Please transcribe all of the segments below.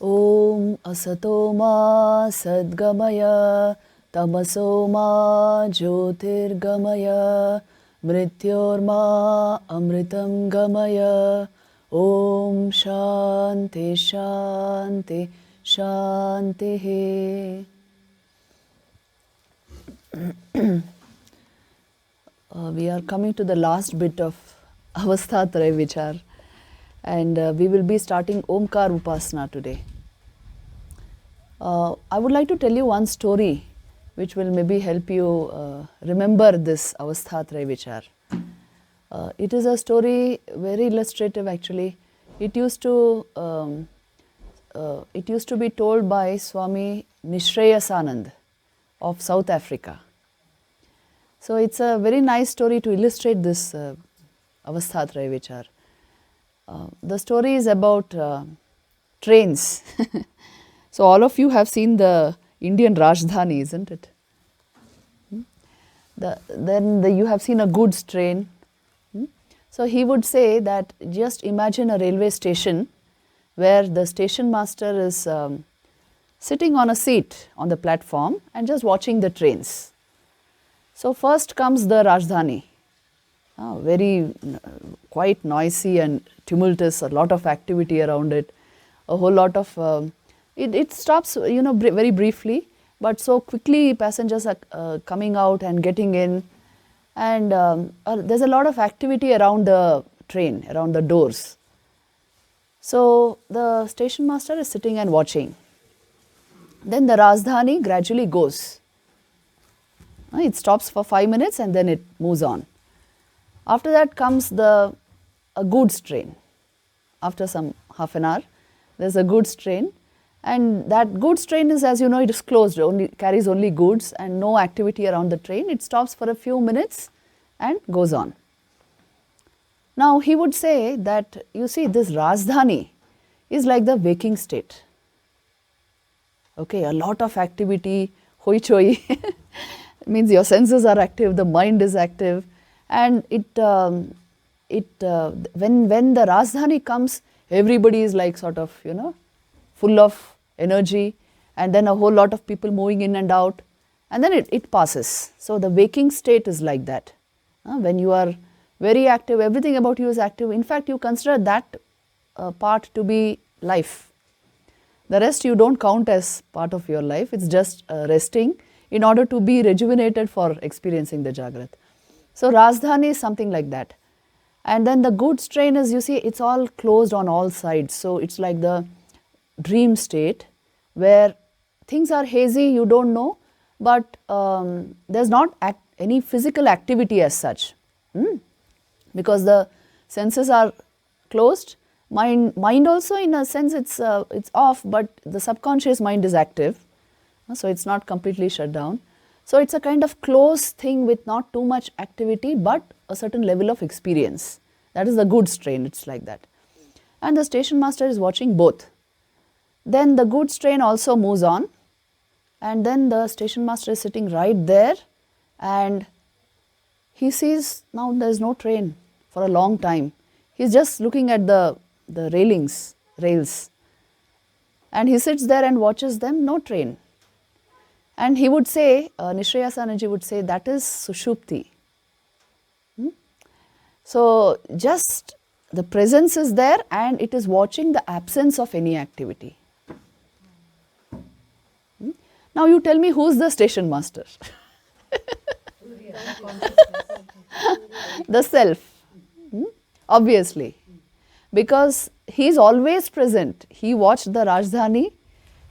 Om Asatoma Sadgamaya Tamasoma Jyotirgamaya Mrityorma Amritam Gamaya. Om Shanti Shanti Shanti. We are coming to the last bit of Avasthatraya Vichar, and we will be starting Omkar Upasana today. I would like to tell you one story which will maybe help you remember this Avasthatraya Vichar. It is a story very illustrative actually. It used to be told by Swami Nishrayasanand of South Africa. So it's a very nice story to illustrate this Avasthatraya Vichar. The story is about trains. So all of you have seen the Indian Rajdhani, isn't it? You have seen a goods train. So he would say that just imagine a railway station where the station master is sitting on a seat on the platform and just watching the trains. So first comes the Rajdhani, very quite noisy and tumultuous, a lot of activity around it, a whole lot of, it stops, very briefly, but so quickly passengers are coming out and getting in, and there's a lot of activity around the train, around the doors. So the station master is sitting and watching. Then the Rajdhani gradually goes. It stops for 5 minutes and then it moves on. After that comes a goods train. After some half an hour, there's a goods train, and that goods train is, as you know, it is closed, carries only goods and no activity around the train. It stops for a few minutes and goes on. Now he would say that, you see, this Rajdhani is like the waking state. Okay, a lot of activity, hoi choi, means your senses are active, the mind is active, and when the Rajdhani comes, everybody is like sort of, full of energy, and then a whole lot of people moving in and out, and then it passes. So the waking state is like that. When you are very active, everything about you is active. In fact, you consider that part to be life. The rest you don't count as part of your life. It's just resting in order to be rejuvenated for experiencing the Jagrat. So Rajdhani is something like that. And then the goods train is, you see, it's all closed on all sides. So it's like the dream state where things are hazy, you don't know, but there's not any physical activity as such. Because the senses are closed. Mind also, in a sense, it's off, but the subconscious mind is active. So it's not completely shut down. So it's a kind of closed thing with not too much activity, but a certain level of experience. That is the goods train, it's like that. And the station master is watching both. Then the goods train also moves on, and then the station master is sitting right there, and he sees now there is no train for a long time. He's just looking at the rails, and he sits there and watches them, no train. And he would say, Nishrayasanand would say, that is Sushupti. So just the presence is there and it is watching the absence of any activity. Now you tell me, who's the station master? The self, obviously, because he is always present. He watched the Rajdhani,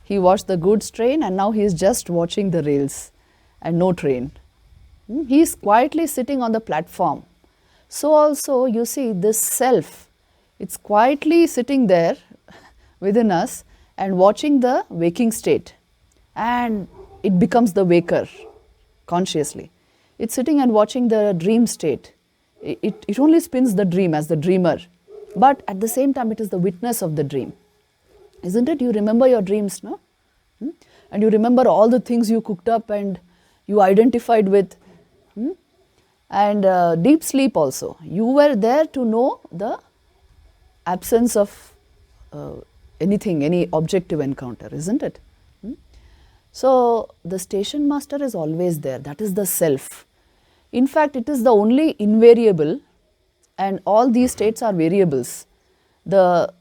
he watched the goods train, and now he is just watching the rails and no train. He is quietly sitting on the platform. So also, you see, this self, it's quietly sitting there within us and watching the waking state, and it becomes the waker consciously. It's sitting and watching the dream state. It only spins the dream as the dreamer, but at the same time it is the witness of the dream. Isn't it? You remember your dreams, no? And you remember all the things you cooked up and you identified with. And deep sleep also. You were there to know the absence of anything, any objective encounter, isn't it? So the station master is always there, that is the self. In fact, it is the only invariable, and all these states are variables. The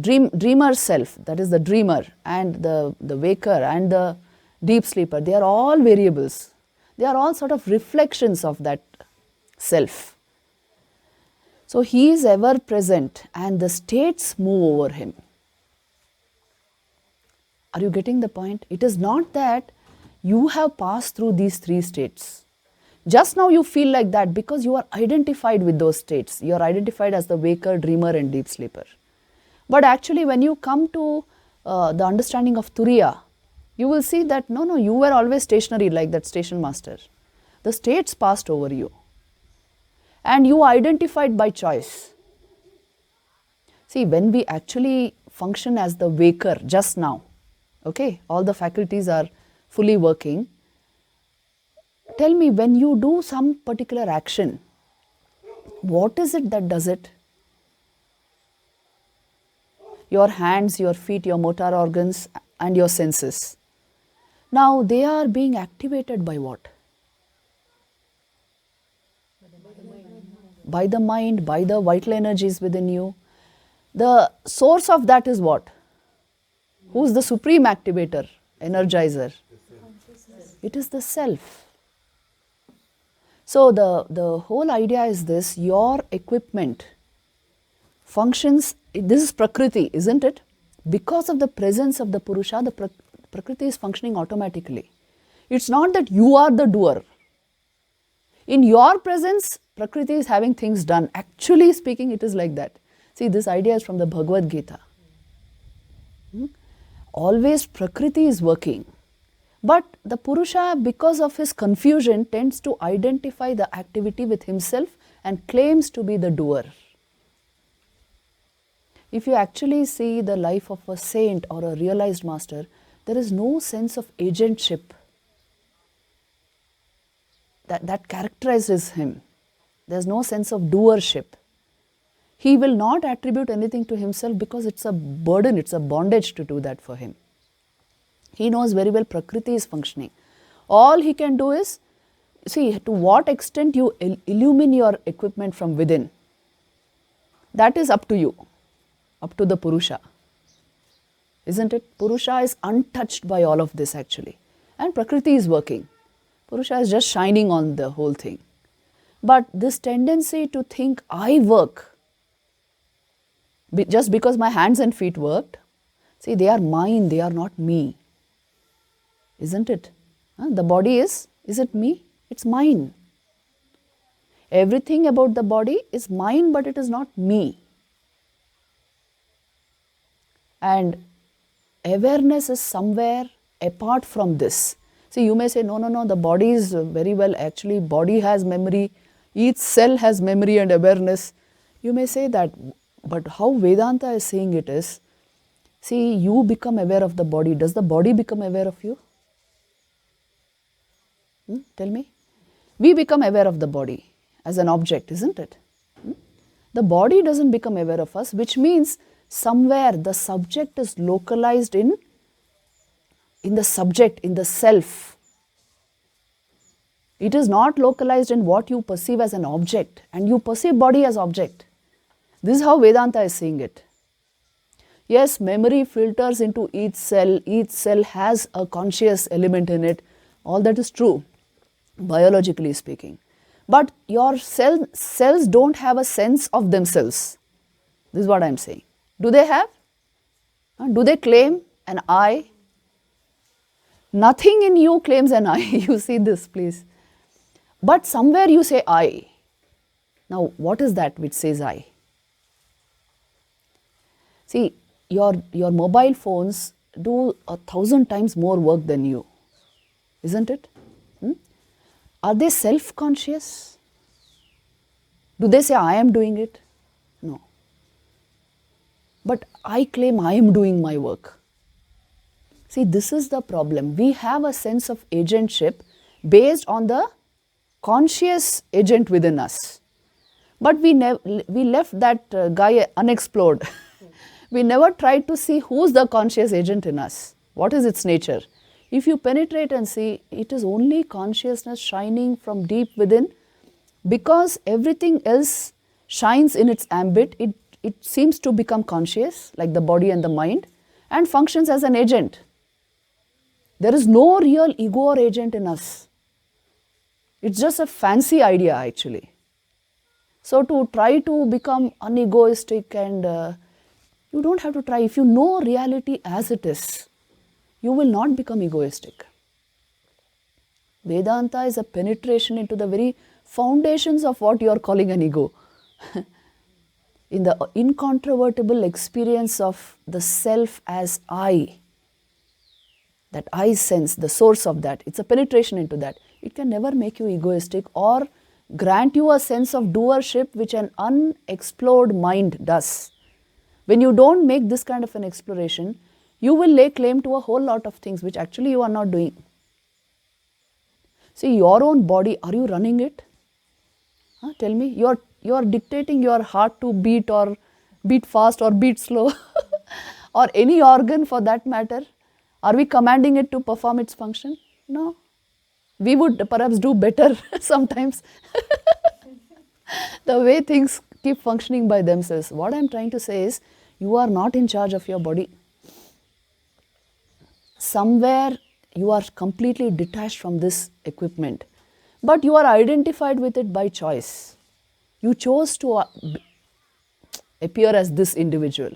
dreamer self, that is the dreamer, and the waker and the deep sleeper, they are all variables. They are all sort of reflections of that self. So he is ever present and the states move over him. Are you getting the point? It is not that you have passed through these three states. Just now you feel like that because you are identified with those states. You are identified as the waker, dreamer and deep sleeper. But actually when you come to the understanding of Turiya, you will see that no, you were always stationary like that station master. The states passed over you. And you identified by choice. See, when we actually function as the waker just now, okay, all the faculties are fully working. Tell me, when you do some particular action, what is it that does it? Your hands, your feet, your motor organs and your senses. Now they are being activated by what? By the mind, by the vital energies within you. The source of that is what? Who is the supreme activator, energizer? It is the self. So the whole idea is this, your equipment functions, this is Prakriti, isn't it? Because of the presence of the Purusha, the Prakriti is functioning automatically. It's not that you are the doer. In your presence, Prakriti is having things done. Actually speaking, it is like that. See, this idea is from the Bhagavad Gita. Always Prakriti is working. But the Purusha, because of his confusion, tends to identify the activity with himself and claims to be the doer. If you actually see the life of a saint or a realized master, there is no sense of agentship that characterizes him. There is no sense of doership. He will not attribute anything to himself because it's a burden, it's a bondage to do that for him. He knows very well Prakriti is functioning. All he can do is, see, to what extent you illumine your equipment from within. That is up to you, up to the Purusha. Isn't it? Purusha is untouched by all of this actually. And Prakriti is working. Purusha is just shining on the whole thing. But this tendency to think, I work, just because my hands and feet worked, see, they are mine, they are not me. Isn't it? The body is it me? It's mine. Everything about the body is mine, but it is not me. And awareness is somewhere apart from this. See, you may say, no, the body is very well, actually, body has memory, each cell has memory and awareness. You may say that, but how Vedanta is saying it is, see, you become aware of the body. Does the body become aware of you? Tell me. We become aware of the body as an object, isn't it? The body doesn't become aware of us, which means somewhere the subject is localized in the subject, in the self. It is not localized in what you perceive as an object, and you perceive body as object. This is how Vedanta is seeing it. Yes, memory filters into each cell has a conscious element in it, all that is true, biologically speaking. But your cells don't have a sense of themselves. This is what I am saying. Do they have? Do they claim an I? Nothing in you claims an I. You see this, please. But somewhere you say I. Now, what is that which says I? See, your mobile phones do 1,000 times more work than you, isn't it? Are they self-conscious? Do they say, I am doing it? No. But I claim I am doing my work. See, this is the problem. We have a sense of agentship based on the conscious agent within us. But we left that guy unexplored. We never tried to see who's the conscious agent in us. What is its nature? If you penetrate and see, it is only consciousness shining from deep within. Because everything else shines in its ambit, it seems to become conscious, like the body and the mind, and functions as an agent. There is no real ego or agent in us. It's just a fancy idea actually. So to try to become unegoistic and you don't have to try. If you know reality as it is, you will not become egoistic. Vedanta is a penetration into the very foundations of what you are calling an ego. In the incontrovertible experience of the self as I, that I sense, the source of that, it's a penetration into that. It can never make you egoistic or grant you a sense of doership which an unexplored mind does. When you don't make this kind of an exploration, you will lay claim to a whole lot of things which actually you are not doing. See, your own body, are you running it? Tell me, you are dictating your heart to beat or beat fast or beat slow or any organ for that matter. Are we commanding it to perform its function? No. We would perhaps do better sometimes. The way things keep functioning by themselves. What I am trying to say is, you are not in charge of your body. Somewhere you are completely detached from this equipment, but you are identified with it by choice. You chose to appear as this individual.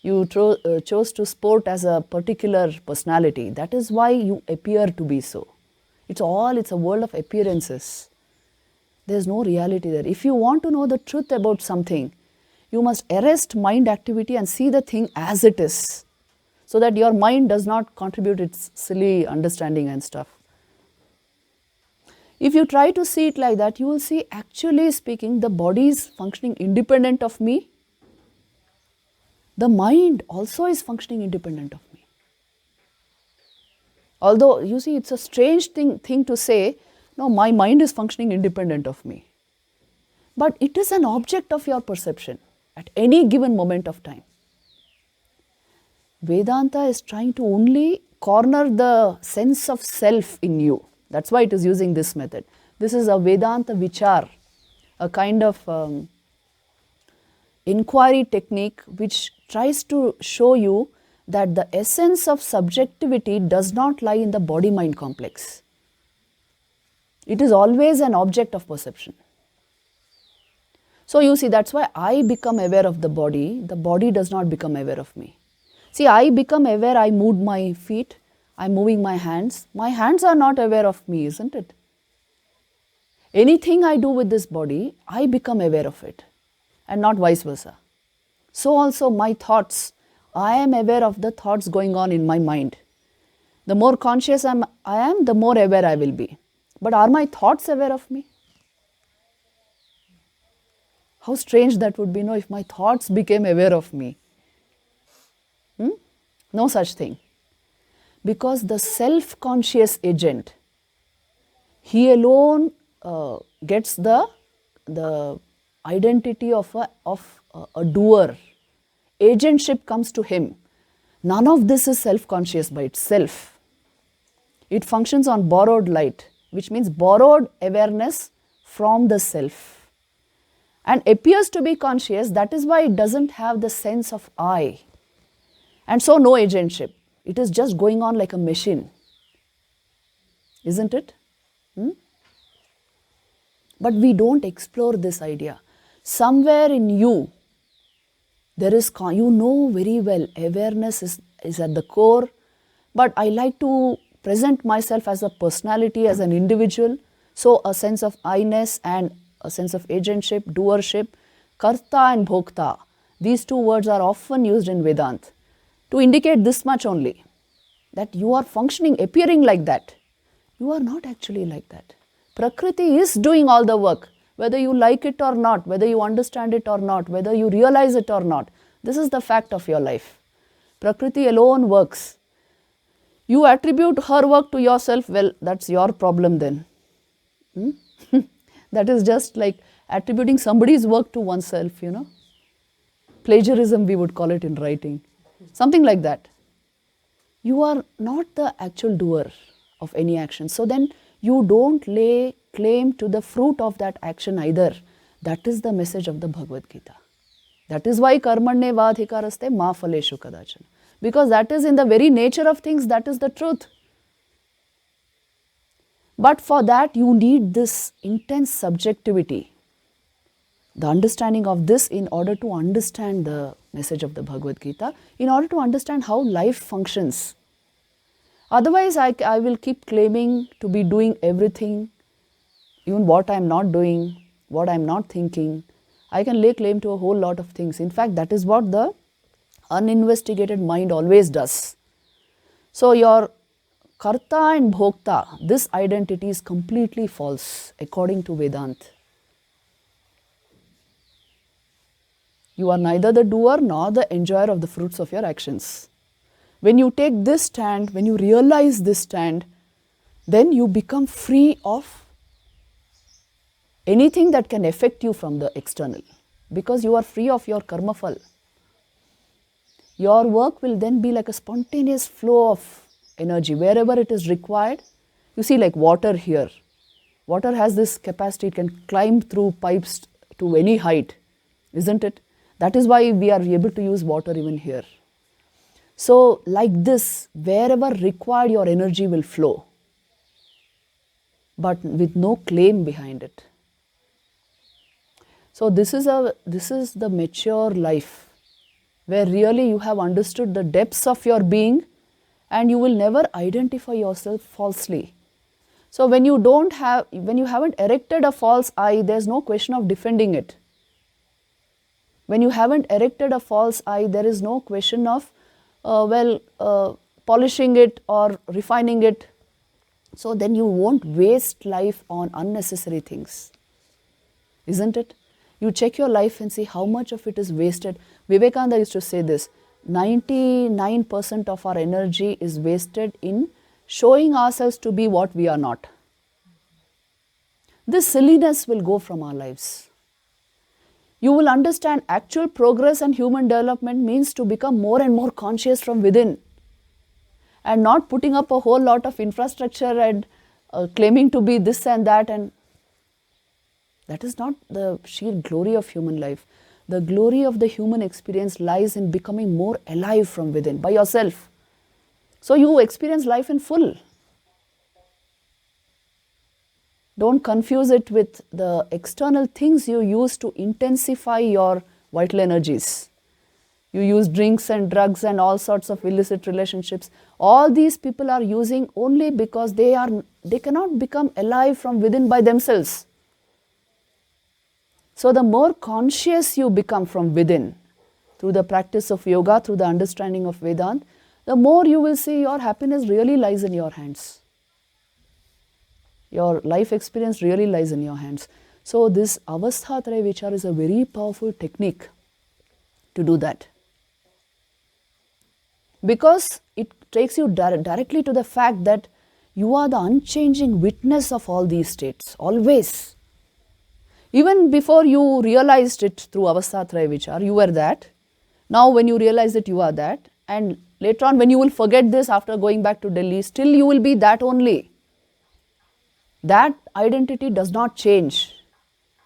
You chose to sport as a particular personality. That is why you appear to be so. It's a world of appearances. There's no reality there. If you want to know the truth about something, you must arrest mind activity and see the thing as it is, so that your mind does not contribute its silly understanding and stuff. If you try to see it like that, you will see, actually speaking, the body is functioning independent of me. The mind also is functioning independent of me. Although, you see, it's a strange thing to say, no, my mind is functioning independent of me. But it is an object of your perception at any given moment of time. Vedanta is trying to only corner the sense of self in you. That's why it is using this method. This is a Vedanta Vichar, a kind of inquiry technique which tries to show you that the essence of subjectivity does not lie in the body-mind complex. It is always an object of perception. So you see, that's why I become aware of the body does not become aware of me. See, I become aware, I moved my feet, I'm moving my hands. My hands are not aware of me, isn't it? Anything I do with this body, I become aware of it, and not vice versa. So also my thoughts, I am aware of the thoughts going on in my mind. The more conscious I am, the more aware I will be. But are my thoughts aware of me? How strange that would be, no, if my thoughts became aware of me. No such thing. Because the self-conscious agent, he alone gets the identity of a doer. Agentship comes to him. None of this is self-conscious by itself. It functions on borrowed light, which means borrowed awareness from the self. And appears to be conscious, that is why it doesn't have the sense of I. And so no agentship. It is just going on like a machine. Isn't it? But we don't explore this idea. Somewhere in you, there is, you know very well, awareness is at the core. But I like to present myself as a personality, as an individual. So a sense of I-ness and a sense of agentship, doership, karta and bhokta. These two words are often used in Vedanta to indicate this much only, that you are functioning, appearing like that. You are not actually like that. Prakriti is doing all the work, whether you like it or not, whether you understand it or not, whether you realize it or not. This is the fact of your life. Prakriti alone works. You attribute her work to yourself, well, that's your problem then. That is just like attributing somebody's work to oneself, you know. Plagiarism, we would call it in writing. Something like that. You are not the actual doer of any action. So then you don't lay claim to the fruit of that action either. That is the message of the Bhagavad Gita. That is why karmanye vadhikaraste ma phaleshu kadachana. Because that is in the very nature of things, that is the truth. But for that you need this intense subjectivity, the understanding of this in order to understand the message of the Bhagavad Gita, in order to understand how life functions. Otherwise, I will keep claiming to be doing everything, even what I am not doing, what I am not thinking. I can lay claim to a whole lot of things. In fact, that is what the uninvestigated mind always does. So your karta and bhokta, this identity is completely false according to Vedanta. You are neither the doer nor the enjoyer of the fruits of your actions. When you take this stand, when you realize this stand, then you become free of anything that can affect you from the external, because you are free of your karma phal. Your work will then be like a spontaneous flow of energy wherever it is required. You see, like water here. Water has this capacity, it can climb through pipes to any height, isn't it? That is why we are able to use water even here. So like this, wherever required, your energy will flow, but with no claim behind it. So this is the mature life, where really you have understood the depths of your being and you will never identify yourself falsely. So when you haven't erected a false I, there's no question of defending it. When you haven't erected a false I, there is no question of polishing it or refining it. So then you won't waste life on unnecessary things, isn't it? You check your life and see how much of it is wasted. Vivekananda used to say this, 99% of our energy is wasted in showing ourselves to be what we are not. This silliness will go from our lives. You will understand actual progress and human development means to become more and more conscious from within, and not putting up a whole lot of infrastructure and claiming to be this and that, and that is not the sheer glory of human life. The glory of the human experience lies in becoming more alive from within, by yourself. So you experience life in full. Don't confuse it with the external things you use to intensify your vital energies. You use drinks and drugs and all sorts of illicit relationships. All these people are using only because they cannot become alive from within by themselves. So the more conscious you become from within, through the practice of yoga, through the understanding of Vedanta, the more you will see your happiness really lies in your hands. Your life experience really lies in your hands. So this avasthatraya vichara is a very powerful technique to do that. Because it takes you directly to the fact that you are the unchanging witness of all these states, always. Even before you realized it through avasthatraya vichara, you were that. Now when you realize that you are that, and later on when you will forget this after going back to Delhi, still you will be that only. That identity does not change.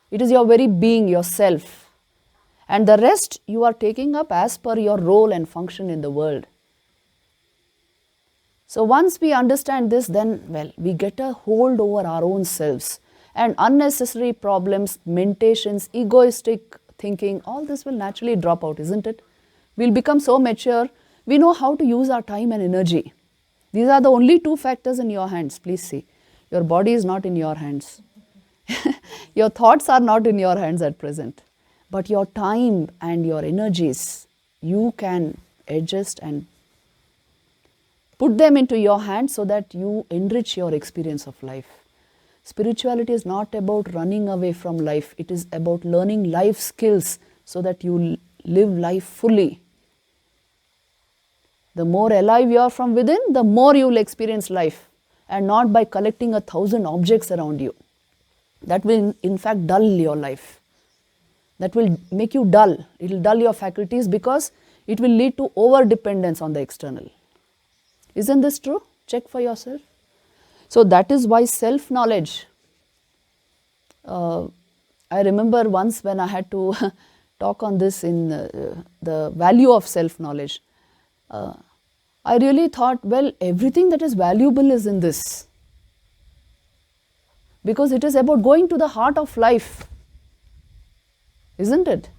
It is your very being, yourself. And the rest you are taking up as per your role and function in the world. So once we understand this, then, we get a hold over our own selves. And unnecessary problems, mentations, egoistic thinking, all this will naturally drop out, isn't it? We'll become so mature, we know how to use our time and energy. These are the only two factors in your hands, please see. Your body is not in your hands. Your thoughts are not in your hands at present. But your time and your energies, you can adjust and put them into your hands so that you enrich your experience of life. Spirituality is not about running away from life. It is about learning life skills so that you live life fully. The more alive you are from within, the more you will experience life, and not by collecting 1,000 objects around you. That will in fact dull your life. That will make you dull. It will dull your faculties because it will lead to over dependence on the external. Isn't this true? Check for yourself. So that is why self-knowledge. I remember once when I had to talk on this in the value of self-knowledge. I really thought, well, everything that is valuable is in this. Because it is about going to the heart of life. Isn't it?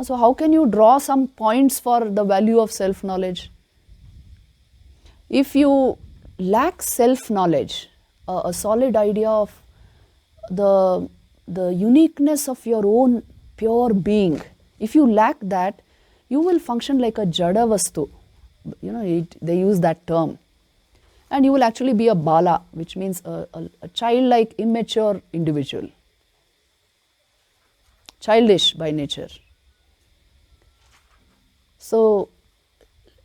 So how can you draw some points for the value of self-knowledge? If you lack self-knowledge, a solid idea of the uniqueness of your own pure being, if you lack that, you will function like a jada vastu. You know, they use that term. And you will actually be a bala, which means a childlike, immature individual. Childish by nature. So,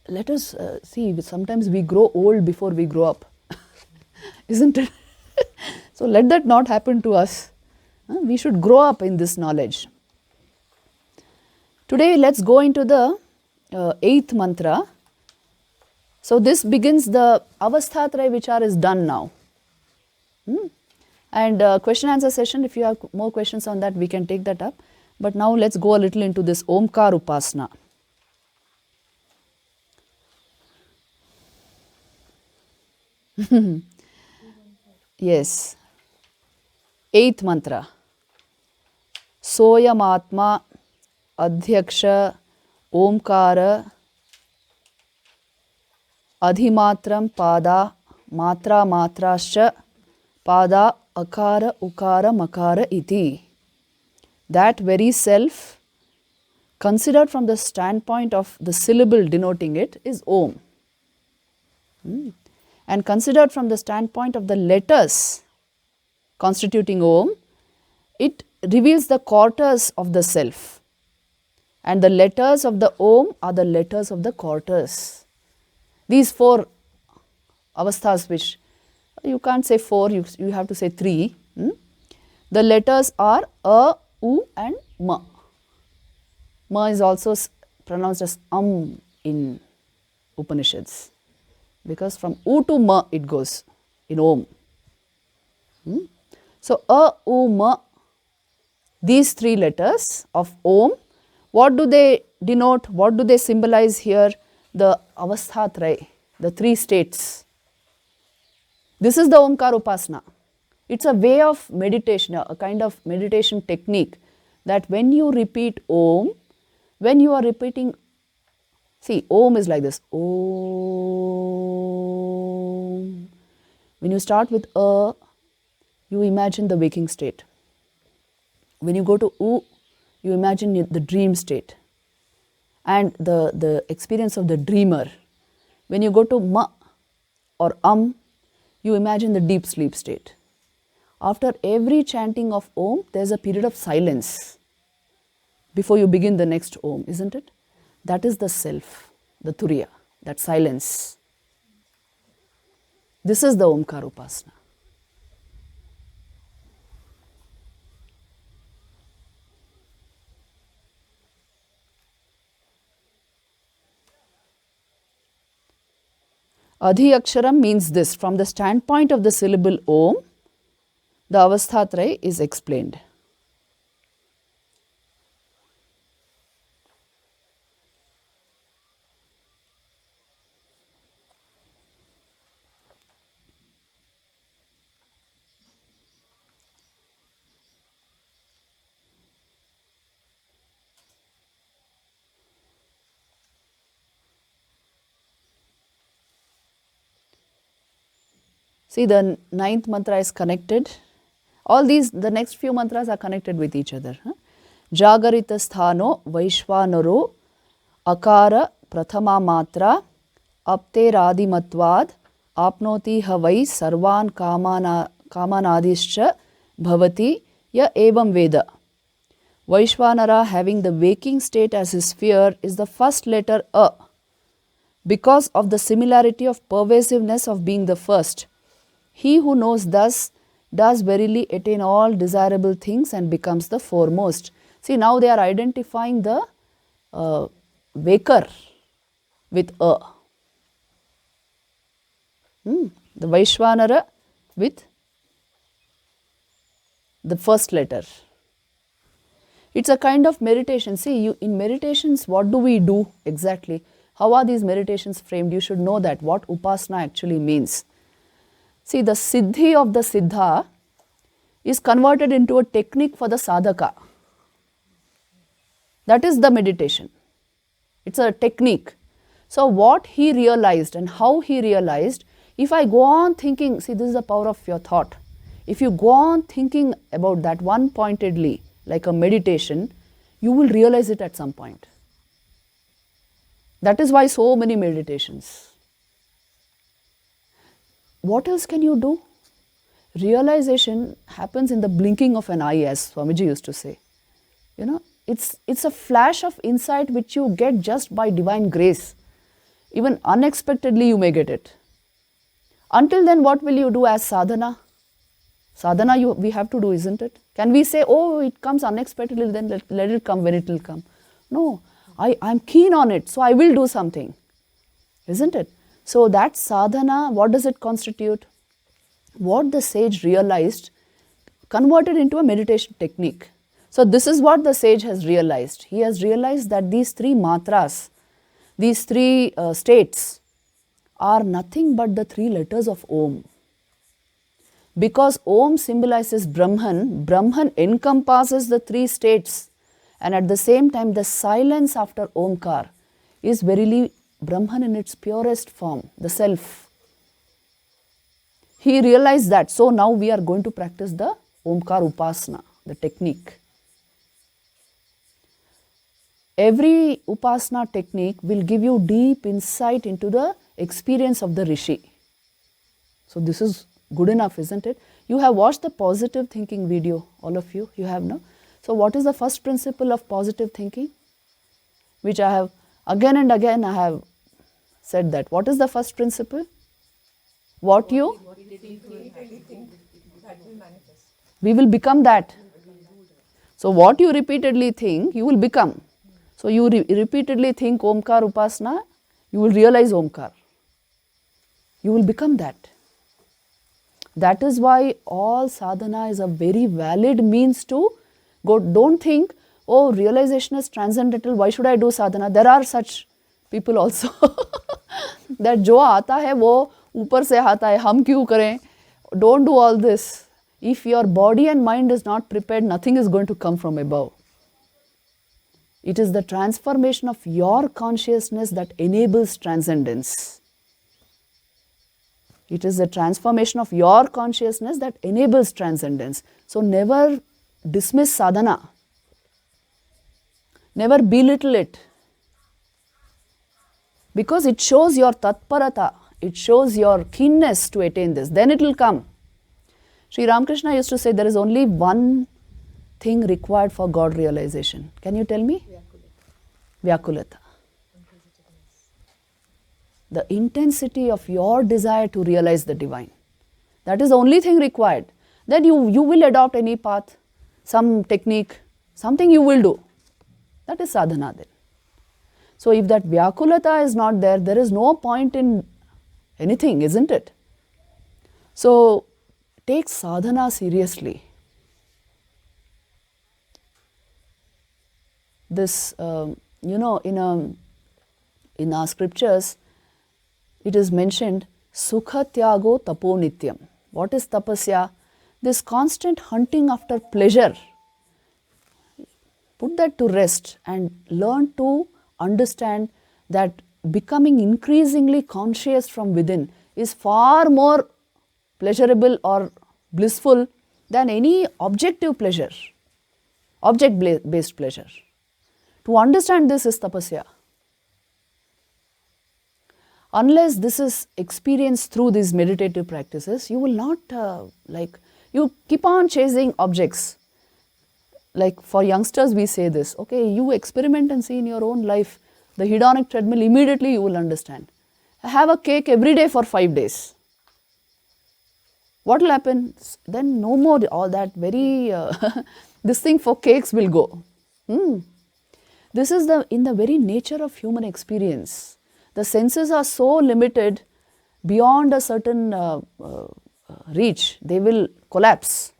let us see, sometimes we grow old before we grow up. Isn't it? So, let that not happen to us. We should grow up in this knowledge. Today, let's go into the 8th mantra. So, this begins the Avasthatraya Vichar is done now. And question answer session, if you have more questions on that, we can take that up. But now let's go a little into this Omkar Upasana. Yes. 8th mantra. Soyamatma Adhyaksha Omkara Adhimatram Pada Matra Matrascha Pada Akara Ukara Makara Iti. That very self, considered from the standpoint of the syllable denoting it, is Om. And considered from the standpoint of the letters constituting Om, it reveals the quarters of the self. And the letters of the Om are the letters of the quarters. These 4 avasthas, which you can't say 4, you have to say 3. The letters are A, U and Ma. Ma is also pronounced as in Upanishads. Because from U to Ma it goes in Om. So, A, U, Ma, these 3 letters of Om, what do they denote? What do they symbolize here? The Avasthatraya, the 3 states. This is the Omkar Upasana. It's a way of meditation, a kind of meditation technique that when you repeat Om, when you are repeating, see, Om is like this. Om. When you start with A, you imagine the waking state. When you go to U, you imagine the dream state and the experience of the dreamer. When you go to Ma or you imagine the deep sleep state. After every chanting of Om, there is a period of silence before you begin the next Om, isn't it? That is the self, the Turiya, that silence. This is the Omkar Upasana. Adhi Aksharam means this. From the standpoint of the syllable Om, the Avasthatraya is explained. See, the 9th mantra is connected. All these, the next few mantras are connected with each other. Jagarita sthano vaishvanaro akara prathama matra apteradimatvad apnoti havai sarvan kamanadischa bhavati ya evam veda. Vaishvanara, having the waking state as his sphere, is the first letter A. Because of the similarity of pervasiveness of being the first, he who knows thus does verily attain all desirable things and becomes the foremost. See, now they are identifying the waker with a. The Vaishvanara with the first letter. It's a kind of meditation. See, in meditations, what do we do exactly? How are these meditations framed? You should know that, what Upasana actually means. See, the Siddhi of the Siddha is converted into a technique for the sadhaka. That is the meditation. It's a technique. So, what he realized and how he realized, if I go on thinking, see, this is the power of your thought. If you go on thinking about that one pointedly, like a meditation, you will realize it at some point. That is why so many meditations. What else can you do? Realization happens in the blinking of an eye, as Swamiji used to say. You know, it's a flash of insight which you get just by divine grace. Even unexpectedly you may get it. Until then, what will you do as sadhana? Sadhana we have to do, isn't it? Can we say, oh, it comes unexpectedly, then let it come when it will come? No, I'm keen on it, so I will do something. Isn't it? So that sadhana, what does it constitute? What the sage realized, converted into a meditation technique. So this is what the sage has realized. He has realized that these three matras, these three states are nothing but the three letters of Om. Because Om symbolizes Brahman, Brahman encompasses the three states, and at the same time the silence after Omkar is verily Brahman in its purest form, the self. He realized that. So now we are going to practice the Omkar Upasana, the technique. Every Upasana technique will give you deep insight into the experience of the Rishi. So this is good enough, isn't it? You have watched the positive thinking video, all of you. You have, no? So what is the first principle of positive thinking? Which I have, again and again I have said that. What is the first principle? What you? We will become that. So what you repeatedly think, you will become. So you repeatedly think Omkar Upasana, you will realize Omkar. You will become that. That is why all sadhana is a very valid means to go. Don't think, oh, realization is transcendental, why should I do sadhana? There are such people also. That jo aata hai, wo upar se aata hai, hum kyun kare? Don't do all this. If your body and mind is not prepared, nothing is going to come from above. It is the transformation of your consciousness that enables transcendence. It is the transformation of your consciousness that enables transcendence. So never dismiss sadhana. Never belittle it. Because it shows your tatparata. It shows your keenness to attain this. Then it will come. Sri Ramakrishna used to say there is only one thing required for God realization. Can you tell me? Vyakulata. The intensity of your desire to realize the divine. That is the only thing required. Then you will adopt any path, some technique, something you will do. That is sadhana then. So if that vyakulata is not there, there is no point in anything, isn't it? So take sadhana seriously. This, in our scriptures, it is mentioned, Sukha Tyago Tapo Nityam. What is tapasya? This constant hunting after pleasure. Put that to rest and learn to understand that becoming increasingly conscious from within is far more pleasurable or blissful than any objective pleasure, object-based pleasure. To understand this is tapasya. Unless this is experienced through these meditative practices, you will not you keep on chasing objects. Like for youngsters we say this, okay, you experiment and see in your own life the hedonic treadmill, immediately you will understand. Have a cake every day for 5 days. what will happen? Then no more all that very, this thing for cakes will go. This is in the very nature of human experience. The senses are so limited beyond a certain reach, they will collapse.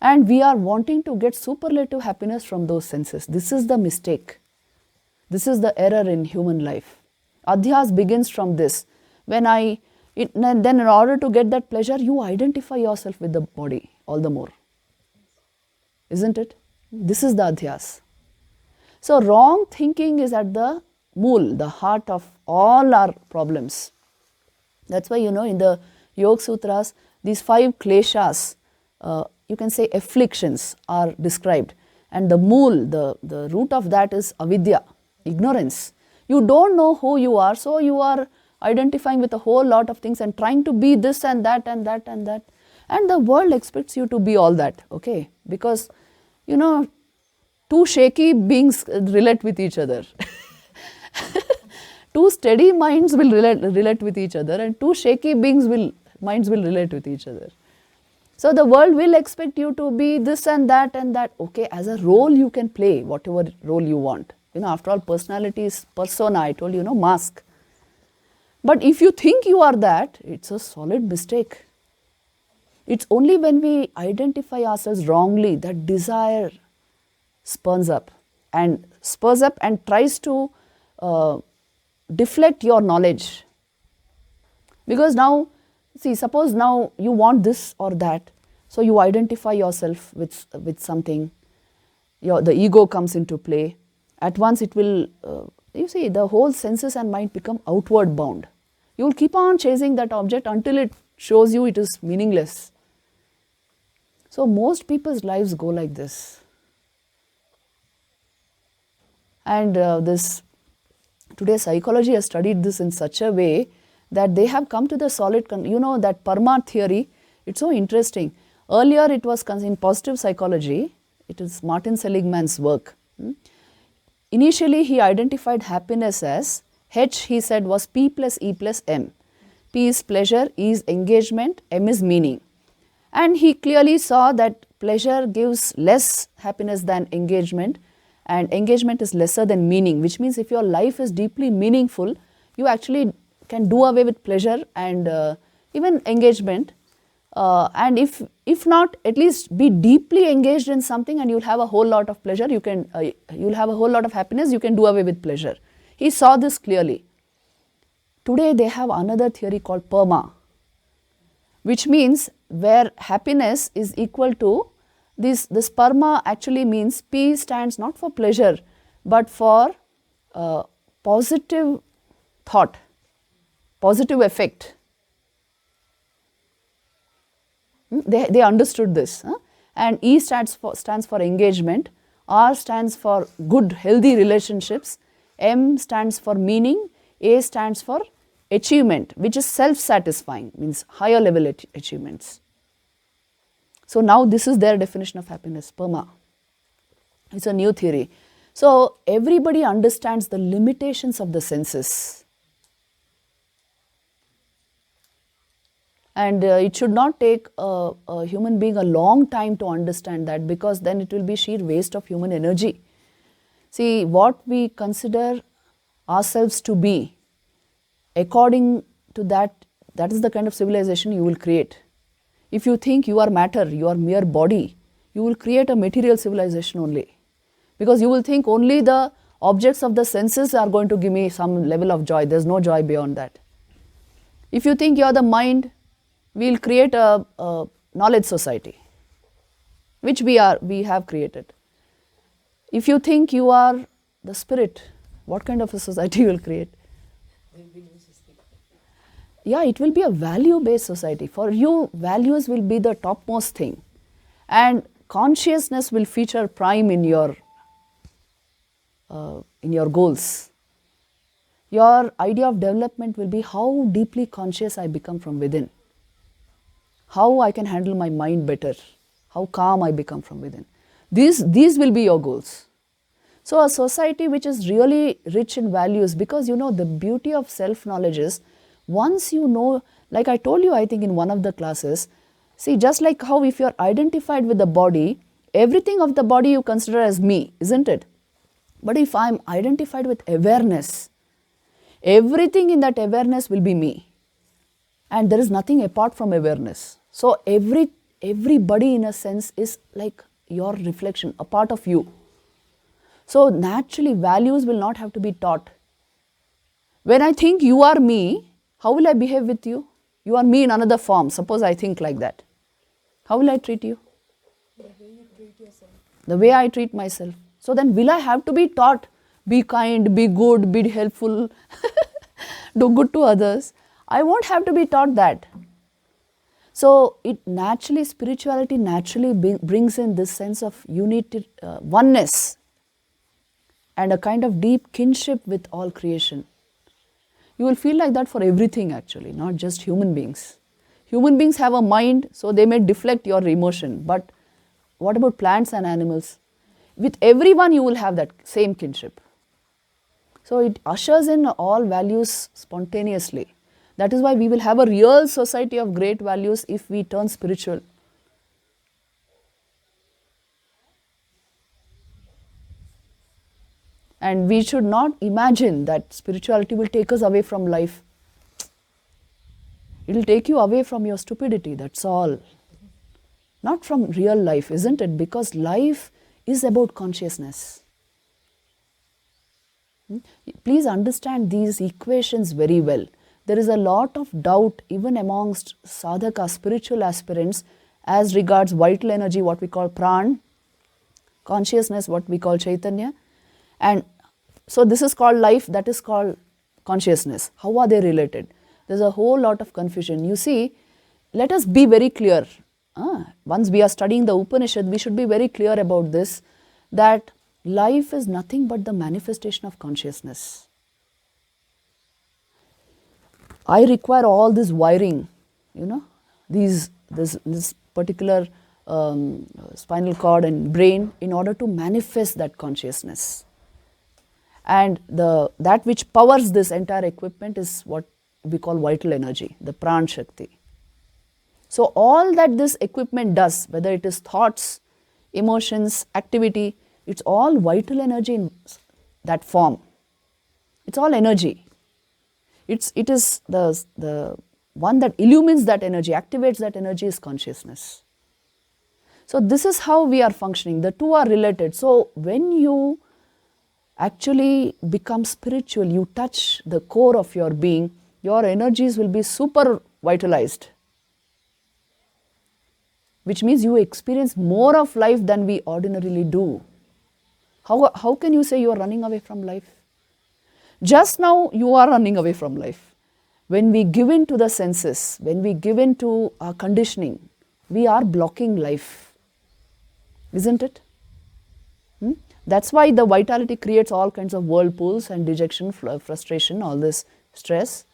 And we are wanting to get superlative happiness from those senses. This is the mistake. This is the error in human life. Adhyas begins from this. Then in order to get that pleasure, you identify yourself with the body all the more. Isn't it? This is the adhyas. So wrong thinking is at the mool, the heart of all our problems. That's why, in the Yoga Sutras, these 5 kleshas, you can say afflictions, are described. And the mool, the root of that is avidya, ignorance. You don't know who you are, so you are identifying with a whole lot of things and trying to be this and that and that and that. And the world expects you to be all that, okay? Because, two shaky beings relate with each other. Two steady minds will relate with each other, and two shaky minds will relate with each other. So the world will expect you to be this and that and that. Okay, as a role you can play whatever role you want. After all, personality is persona, I told you, mask. But if you think you are that, it's a solid mistake. It's only when we identify ourselves wrongly that desire spurs up and tries to deflect your knowledge. Because now, see, suppose now you want this or that, so you identify yourself with something, the ego comes into play. At once it will, the whole senses and mind become outward bound. You will keep on chasing that object until it shows you it is meaningless. So most people's lives go like this. And today psychology has studied this in such a way that they have come to the solid, that Parma theory, it's so interesting. Earlier it was in positive psychology, it is Martin Seligman's work. Initially he identified happiness as, H he said was P plus E plus M. P is pleasure, E is engagement, M is meaning. And he clearly saw that pleasure gives less happiness than engagement, and engagement is lesser than meaning, which means if your life is deeply meaningful, you actually can do away with pleasure and even engagement. And if not, at least be deeply engaged in something and you'll have a whole lot of pleasure, you'll have a whole lot of happiness, you can do away with pleasure. He saw this clearly. Today they have another theory called PERMA, which means where happiness is equal to this PERMA actually means P stands not for pleasure but for positive thought, positive effect. They understood this. And E stands for engagement, R stands for good healthy relationships, M stands for meaning, A stands for achievement, which is self-satisfying, means higher level achievements. So now this is their definition of happiness, PERMA. It's a new theory. So everybody understands the limitations of the senses. And it should not take a human being a long time to understand that, because then it will be sheer waste of human energy. See, what we consider ourselves to be, according to that is the kind of civilization you will create. If you think you are matter, you are mere body, you will create a material civilization only. Because you will think only the objects of the senses are going to give me some level of joy. There is no joy beyond that. If you think you are the mind, we will create a knowledge society, which we have created. If you think you are the spirit, what kind of a society you will create? Yeah, it will be a value-based society. For you, values will be the topmost thing. And consciousness will feature prime in your goals. Your idea of development will be how deeply conscious I become from within. How I can handle my mind better. How calm I become from within. These will be your goals. So a society which is really rich in values, because the beauty of self-knowledge is, once you know Like I told you, I think in one of the classes, see, just like how if you are identified with the body, everything of the body you consider as me, isn't it? But if I am identified with awareness, everything in that awareness will be me. And there is nothing apart from awareness. So everybody in a sense is like your reflection, a part of you. So naturally values will not have to be taught. When I think you are me, how will I behave with you? You are me in another form. Suppose I think like that. How will I treat you? The way you treat yourself. The way I treat myself. So then will I have to be taught, be kind, be good, be helpful, do good to others? I won't have to be taught that. So spirituality naturally brings in this sense of unity, oneness, and a kind of deep kinship with all creation. You will feel like that for everything actually, not just human beings. Human beings have a mind, so they may deflect your emotion. But what about plants and animals? With everyone you will have that same kinship. So it ushers in all values spontaneously. That is why we will have a real society of great values if we turn spiritual. And we should not imagine that spirituality will take us away from life. It will take you away from your stupidity, that's all. Not from real life, isn't it? Because life is about consciousness. Please understand these equations very well. There is a lot of doubt even amongst sadhaka, spiritual aspirants, as regards vital energy, what we call pran, consciousness, what we call chaitanya. And so this is called life, that is called consciousness. How are they related? There's a whole lot of confusion. You see, let us be very clear. Once we are studying the Upanishad, we should be very clear about this, that life is nothing but the manifestation of consciousness. I require all this wiring, this particular spinal cord and brain in order to manifest that consciousness. And that which powers this entire equipment is what we call vital energy, the pran shakti. So all that this equipment does, whether it is thoughts, emotions, activity, it's all vital energy in that form. It's all energy. It is the one that illumines that energy, activates that energy is consciousness. So this is how we are functioning. The two are related. So when you actually become spiritual, you touch the core of your being, your energies will be super vitalized. Which means you experience more of life than we ordinarily do. How can you say you are running away from life? Just now you are running away from life. When we give in to the senses, when we give in to our conditioning, we are blocking life. Isn't it? That's why the vitality creates all kinds of whirlpools and dejection, frustration, all this stress.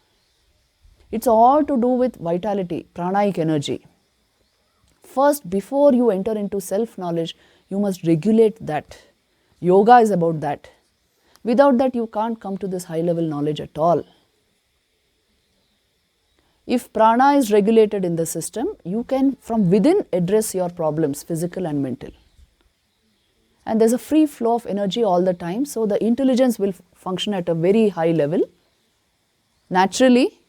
It's all to do with vitality, pranic energy. First, before you enter into self-knowledge, you must regulate that. Yoga is about that. Without that, you can't come to this high-level knowledge at all. If prana is regulated in the system, you can from within address your problems, physical and mental. And there's a free flow of energy all the time, so the intelligence will function at a very high level. Naturally,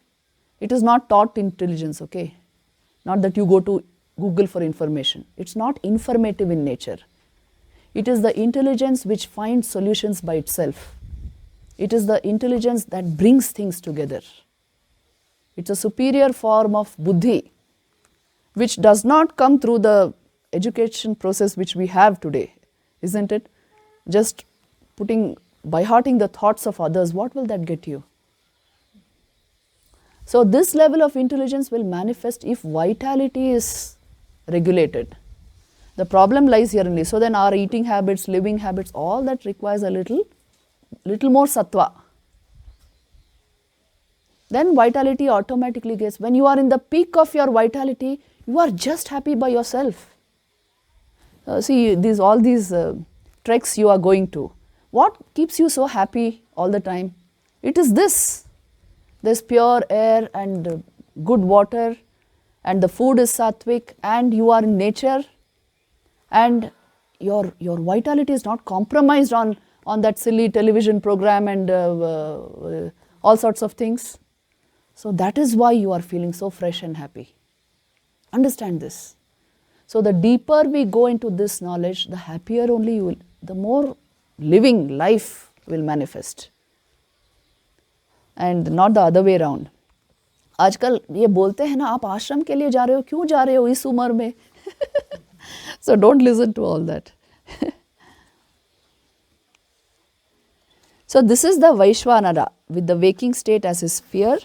it is not taught intelligence, okay? Not that you go to Google for information. It's not informative in nature. It is the intelligence which finds solutions by itself. It is the intelligence that brings things together. It's a superior form of buddhi, which does not come through the education process which we have today, isn't it? Just by hearting the thoughts of others, what will that get you? So this level of intelligence will manifest if vitality is regulated. The problem lies here only. So then our eating habits, living habits, all that requires a little more sattva. Then vitality automatically gets, when you are in the peak of your vitality, you are just happy by yourself. See, all these treks you are going to. What keeps you so happy all the time? It is this pure air and good water, and the food is sattvic, and you are in nature, and your vitality is not compromised on that silly television program and all sorts of things. So that is why you are feeling so fresh and happy. Understand this. So the deeper we go into this knowledge, the happier only you will, the more living life will manifest. And not the other way around. आजकल ये बोलते हैं ना, आप आश्रम के लिए जा रहे हो, क्यों जा रहे हो इस उम्र में? So don't listen to all that. So this is the Vaishvanara with the waking state as his sphere,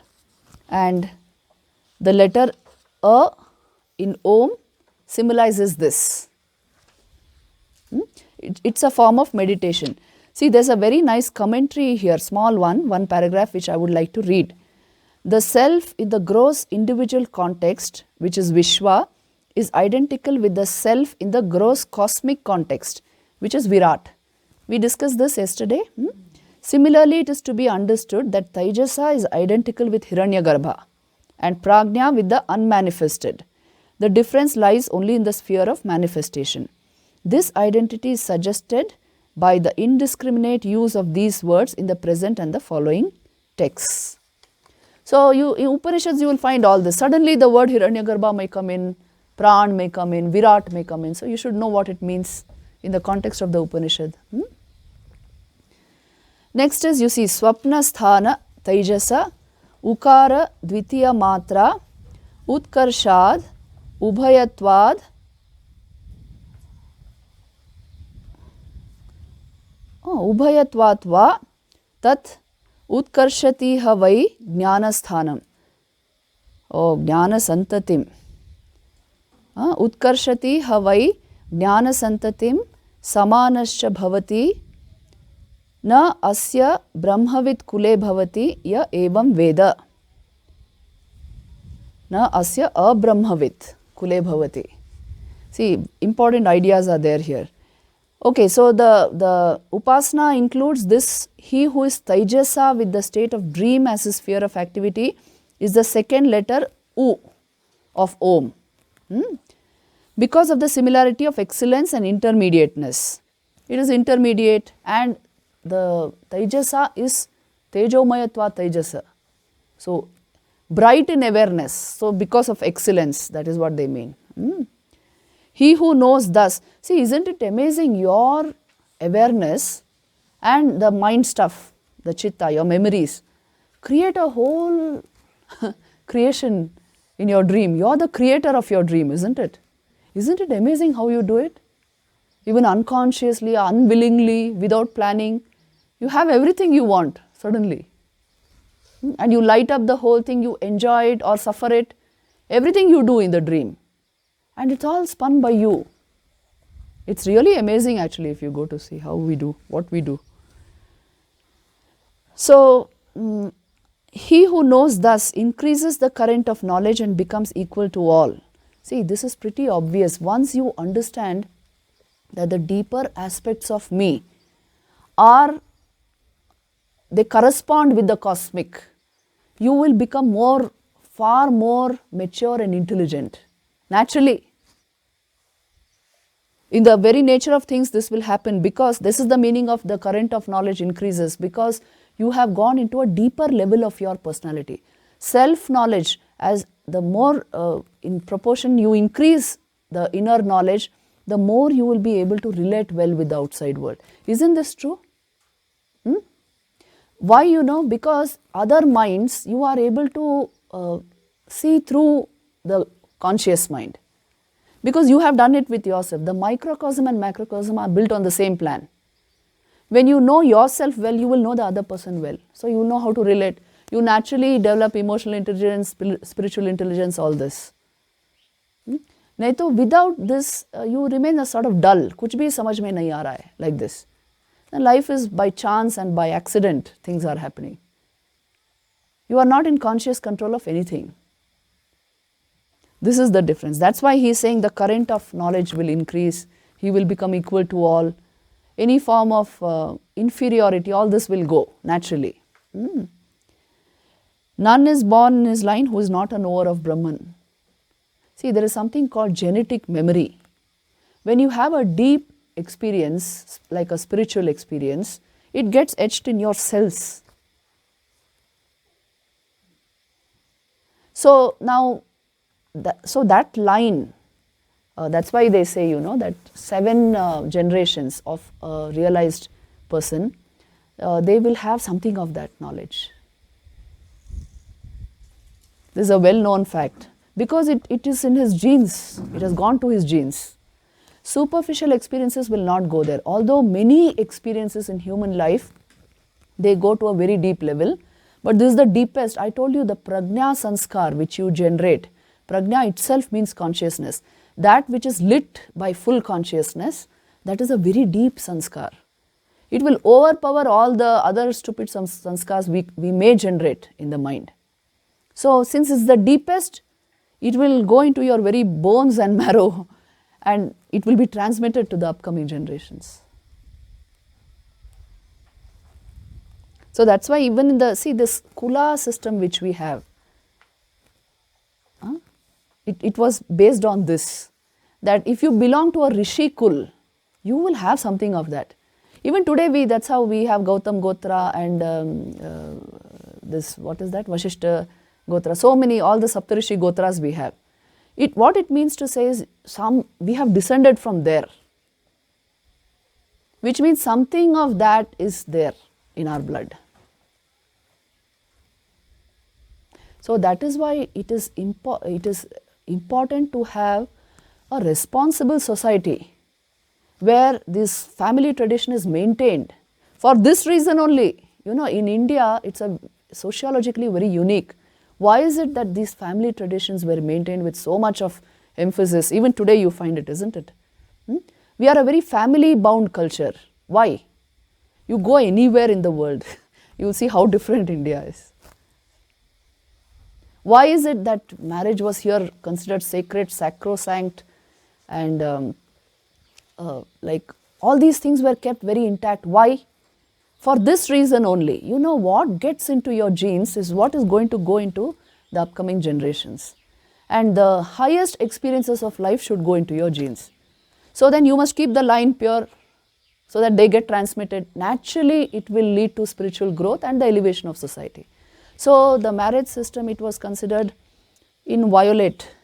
and the letter A in Om symbolizes this. It's a form of meditation. See, there's a very nice commentary here, small one paragraph which I would like to read. The self in the gross individual context, which is Vishwa, is identical with the self in the gross cosmic context, which is Virat. We discussed this yesterday. Similarly, it is to be understood that Taijasa is identical with Hiranyagarbha and Prajna with the unmanifested. The difference lies only in the sphere of manifestation. This identity is suggested by the indiscriminate use of these words in the present and the following texts. So, in Upanishads you will find all this. Suddenly the word Hiranyagarbha may come in, Pran may come in, Virat may come in. So, you should know what it means in the context of the Upanishad. Next is, you see, Swapna Sthana Taijasa, Ukara Dvitiya Matra, Utkarshad, Ubhayatvad, Ubhayatvatva, Tat Utkarshati Havai Jnanasthanam. Jnana Santatim. Utkarshati Havai Jnana Santatim Samanascha Bhavati Na Asya Brahmavit Kule Bhavati Ya Evam Veda. Na Asya Abrahmavit Kule Bhavati. See, important ideas are there here. Okay, so the Upasana includes this. He who is Taijasa with the state of dream as his sphere of activity is the second letter U of Om. Because of the similarity of excellence and intermediateness. It is intermediate, and the Taijasa is Tejomayatva Taijasa. So, bright in awareness. So, because of excellence, that is what they mean. He who knows thus. See, isn't it amazing, your awareness and the mind stuff, the chitta, your memories, create a whole creation in your dream. You are the creator of your dream, isn't it? Isn't it amazing how you do it? Even unconsciously, unwillingly, without planning, you have everything you want suddenly. And you light up the whole thing, you enjoy it or suffer it, everything you do in the dream. And it's all spun by you. It's really amazing actually if you go to see how we do, what we do. So, he who knows thus increases the current of knowledge and becomes equal to all. See, this is pretty obvious. Once you understand that the deeper aspects of me they correspond with the cosmic, you will become far more mature and intelligent. Naturally, in the very nature of things, this will happen, because this is the meaning of the current of knowledge increases, because you have gone into a deeper level of your personality. Self-knowledge, as the more in proportion you increase the inner knowledge, the more you will be able to relate well with the outside world. Isn't this true? Why, because other minds you are able to see through the conscious mind. Because you have done it with yourself. The microcosm and macrocosm are built on the same plan. When you know yourself well, you will know the other person well. So you know how to relate. You naturally develop emotional intelligence, spiritual intelligence, all this. नहीं तो without this, you remain a sort of dull. कुछ भी समझ में नहीं आ रहा है, like this. And life is by chance and by accident, things are happening. You are not in conscious control of anything. This is the difference. That's why he is saying the current of knowledge will increase. He will become equal to all. Any form of inferiority, all this will go naturally. None is born in his line who is not a knower of Brahman. See, there is something called genetic memory. When you have a deep experience, like a spiritual experience, it gets etched in your cells. So now, that line, that's why they say, that 7 generations of a realized person, they will have something of that knowledge. This is a well-known fact because it is in his genes. It has gone to his genes. Superficial experiences will not go there. Although many experiences in human life, they go to a very deep level. But this is the deepest. I told you the prajna sanskar which you generate. Prajna itself means consciousness. That which is lit by full consciousness, that is a very deep sanskar. It will overpower all the other stupid sanskars we may generate in the mind. So, since it's the deepest, it will go into your very bones and marrow and it will be transmitted to the upcoming generations. So, that's why even in this Kula system which we have, it was based on this, that if you belong to a Rishi Kul, you will have something of that. Even today, that's how we have Gautam Gotra and Vashishta Gotra, so many, all the Saptarishi Gotras we have. What it means to say is, we have descended from there, which means something of that is there in our blood. So that is why it is important to have a responsible society where this family tradition is maintained. For this reason only, in India, it's a sociologically very unique. Why is it that these family traditions were maintained with so much of emphasis? Even today you find it, isn't it? We are a very family-bound culture. Why? You go anywhere in the world, you will see how different India is. Why is it that marriage was here considered sacred, sacrosanct, and like all these things were kept very intact? Why? For this reason only. What gets into your genes is what is going to go into the upcoming generations. And the highest experiences of life should go into your genes. So then you must keep the line pure so that they get transmitted. Naturally, it will lead to spiritual growth and the elevation of society. So the marriage system, it was considered inviolate,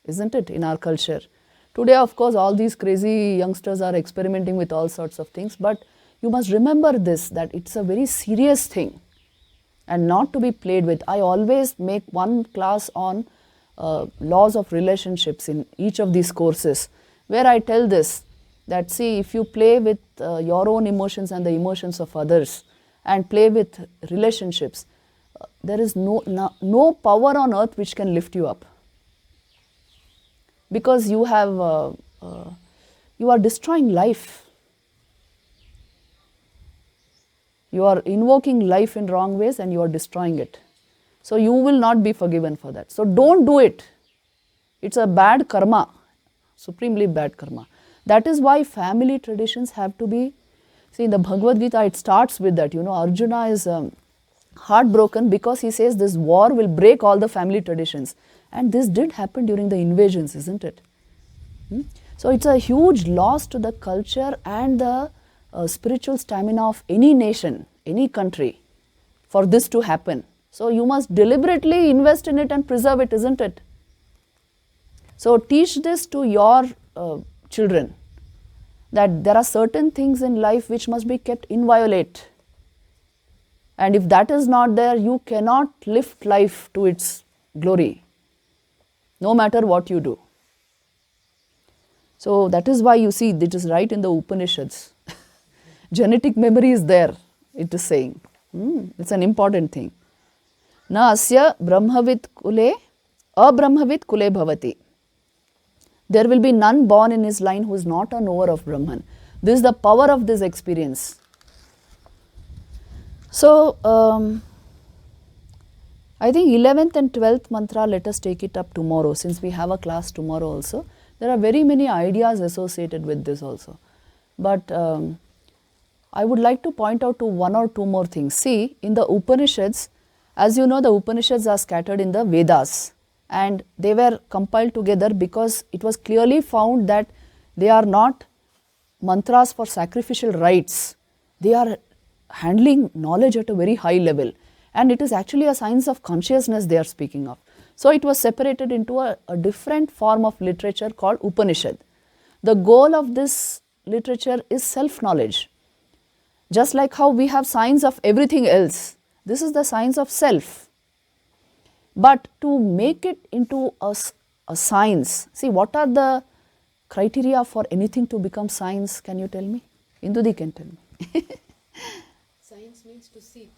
isn't it, in our culture. Today, of course, all these crazy youngsters are experimenting with all sorts of things, but you must remember this, that it's a very serious thing and not to be played with. I always make one class on laws of relationships in each of these courses, where I tell this, that see, if you play with your own emotions and the emotions of others and play with relationships, there is no power on earth which can lift you up. Because you are destroying life. You are invoking life in wrong ways and you are destroying it. So you will not be forgiven for that. So don't do it. It's a bad karma, supremely bad karma. That is why family traditions have to be, see, in the Bhagavad Gita, it starts with that. Arjuna is heartbroken because he says this war will break all the family traditions. And this did happen during the invasions, isn't it? So it's a huge loss to the culture and the spiritual stamina of any nation, any country, for this to happen. So you must deliberately invest in it and preserve it, isn't it? So teach this to your children, that there are certain things in life which must be kept inviolate. And if that is not there, you cannot lift life to its glory, no matter what you do. So that is why you see, it is right in the Upanishads. Genetic memory is there, it is saying. It's an important thing. Na asya brahmavit kule, abrahmavit kule bhavati. There will be none born in his line who is not a knower of Brahman. This is the power of this experience. So, I think 11th and 12th mantra, let us take it up tomorrow, since we have a class tomorrow also. There are very many ideas associated with this also. But I would like to point out to one or two more things. See, in the Upanishads, As you know, the Upanishads are scattered in the Vedas, and they were compiled together because it was clearly found that they are not mantras for sacrificial rites. They are handling knowledge at a very high level, and it is actually a science of consciousness they are speaking of. So it was separated into a different form of literature called Upanishad. The goal of this literature is self-knowledge. Just like how we have science of everything else, this is the science of self. But to make it into a science, see, what are the criteria for anything to become science? Can you tell me? Indudi can tell me. Science means to seek,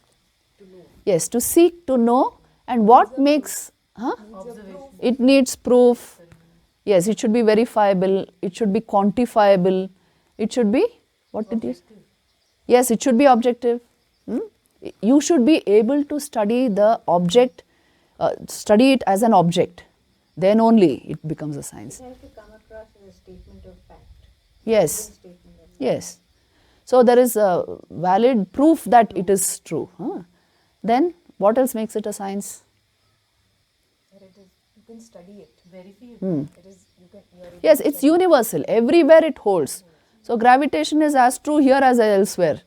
to know. Yes, to seek to know, and what makes, it needs proof. Yes, it should be verifiable, it should be quantifiable, it should be, what did you say? Yes, it should be objective. You should be able to study the object, study it as an object. Then only it becomes a science. It has to come across as a statement of fact. Yes, yes. So there is a valid proof that it is true. Then what else makes it a science? That it is, you can study it. Verifiable. It is, you can, you are able Yes, to it's study universal. Everywhere it holds. So gravitation is as true here as elsewhere.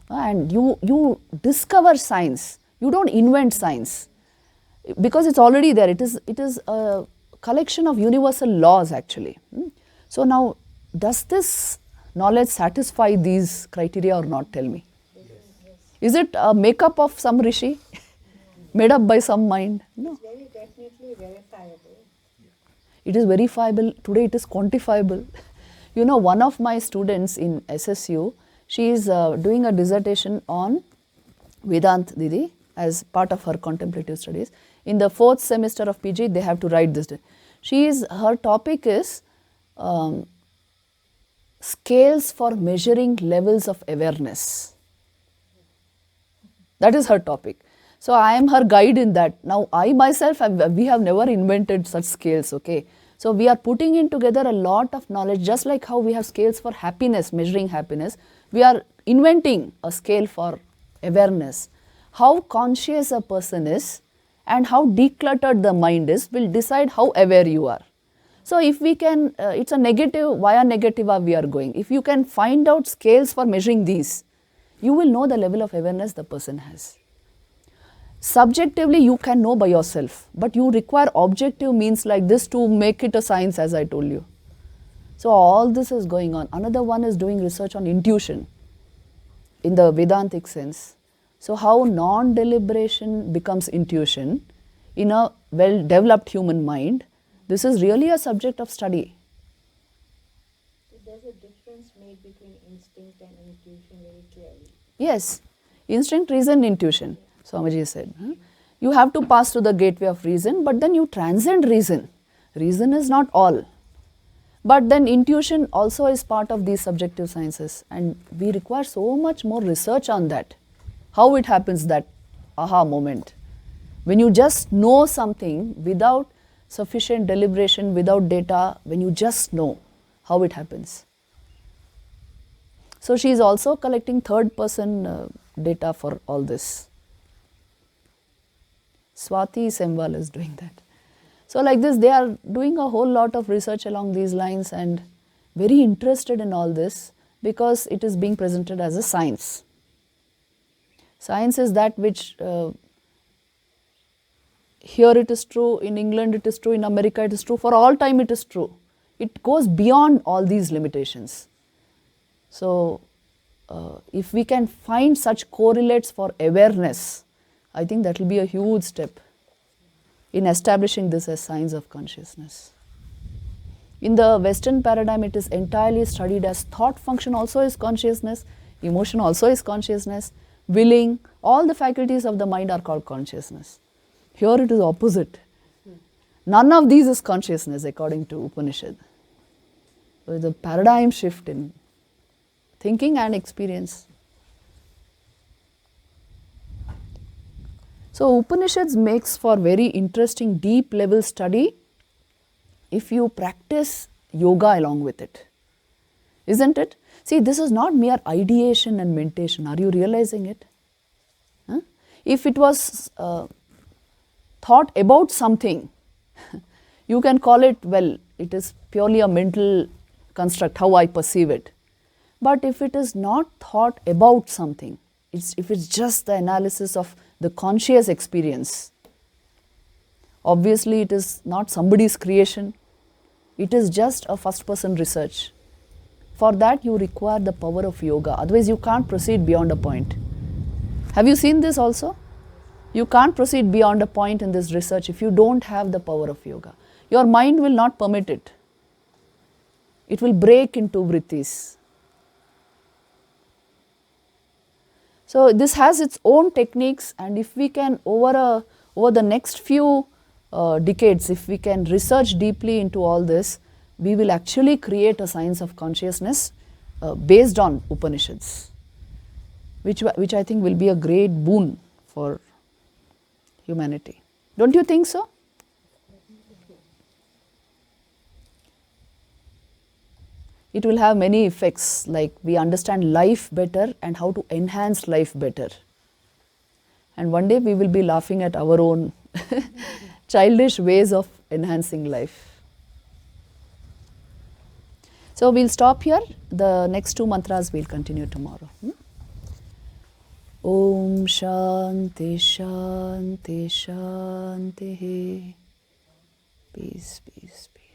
And you discover science. You don't invent science. Because it's already there. It is a collection of universal laws actually. So now, does this knowledge satisfy these criteria or not? Tell me. Is it a makeup of some rishi? Made up by some mind? No. It's very definitely verifiable. It is verifiable. Today it is quantifiable. You know, one of my students in SSU, she is doing a dissertation on Vedanta Didi as part of her contemplative studies. In the 4th semester of PG, they have to write this. Her topic is scales for measuring levels of awareness. That is her topic. So I am her guide in that. Now I myself, we have never invented such scales, okay. So we are putting in together a lot of knowledge, just like how we have scales for happiness, measuring happiness. We are inventing a scale for awareness. How conscious a person is and how decluttered the mind is will decide how aware you are. So if we can, it's a negative, via negativa we are going. If you can find out scales for measuring these, you will know the level of awareness the person has. Subjectively, you can know by yourself, but you require objective means like this to make it a science, as I told you. So all this is going on. Another one is doing research on intuition in the Vedantic sense. So how non-deliberation becomes intuition in a well-developed human mind. This is really a subject of study. There's a difference made between instinct and intuition very clearly. Yes, instinct, reason, intuition, Swamiji said. You have to pass through the gateway of reason, but then you transcend reason. Reason is not all. But then intuition also is part of these subjective sciences, and we require so much more research on that. How it happens, that aha moment. When you just know something without sufficient deliberation, without data, when you just know how it happens. So she is also collecting third person data for all this. Swati Semwal is doing that. So like this, they are doing a whole lot of research along these lines and very interested in all this because it is being presented as a science. Science is that which here it is true, in England it is true, in America it is true, for all time it is true. It goes beyond all these limitations. So if we can find such correlates for awareness, I think that will be a huge step in establishing this as science of consciousness. In the Western paradigm, it is entirely studied as thought function also is consciousness, emotion also is consciousness, willing, all the faculties of the mind are called consciousness. Here it is opposite. None of these is consciousness according to Upanishad. So it's a paradigm shift in thinking and experience. So Upanishads makes for very interesting deep level study if you practice yoga along with it. Isn't it? See, this is not mere ideation and meditation. Are you realizing it? If it was thought about something, you can call it, well, it is purely a mental construct, how I perceive it. But if it is not thought about something, if it's just the analysis of the conscious experience, obviously it is not somebody's creation, it is just a first person research. For that you require the power of yoga, otherwise you can't proceed beyond a point. Have you seen this also? You can't proceed beyond a point in this research if you don't have the power of yoga. Your mind will not permit it. It will break into vrittis. So this has its own techniques, and if we can over the next few decades, if we can research deeply into all this, we will actually create a science of consciousness based on Upanishads, which I think will be a great boon for humanity. Don't you think so? It will have many effects, like we understand life better and how to enhance life better. And one day we will be laughing at our own childish ways of enhancing life. So we'll stop here. The next two mantras we'll continue tomorrow. Om Shanti Shanti Shanti. Peace, peace, peace.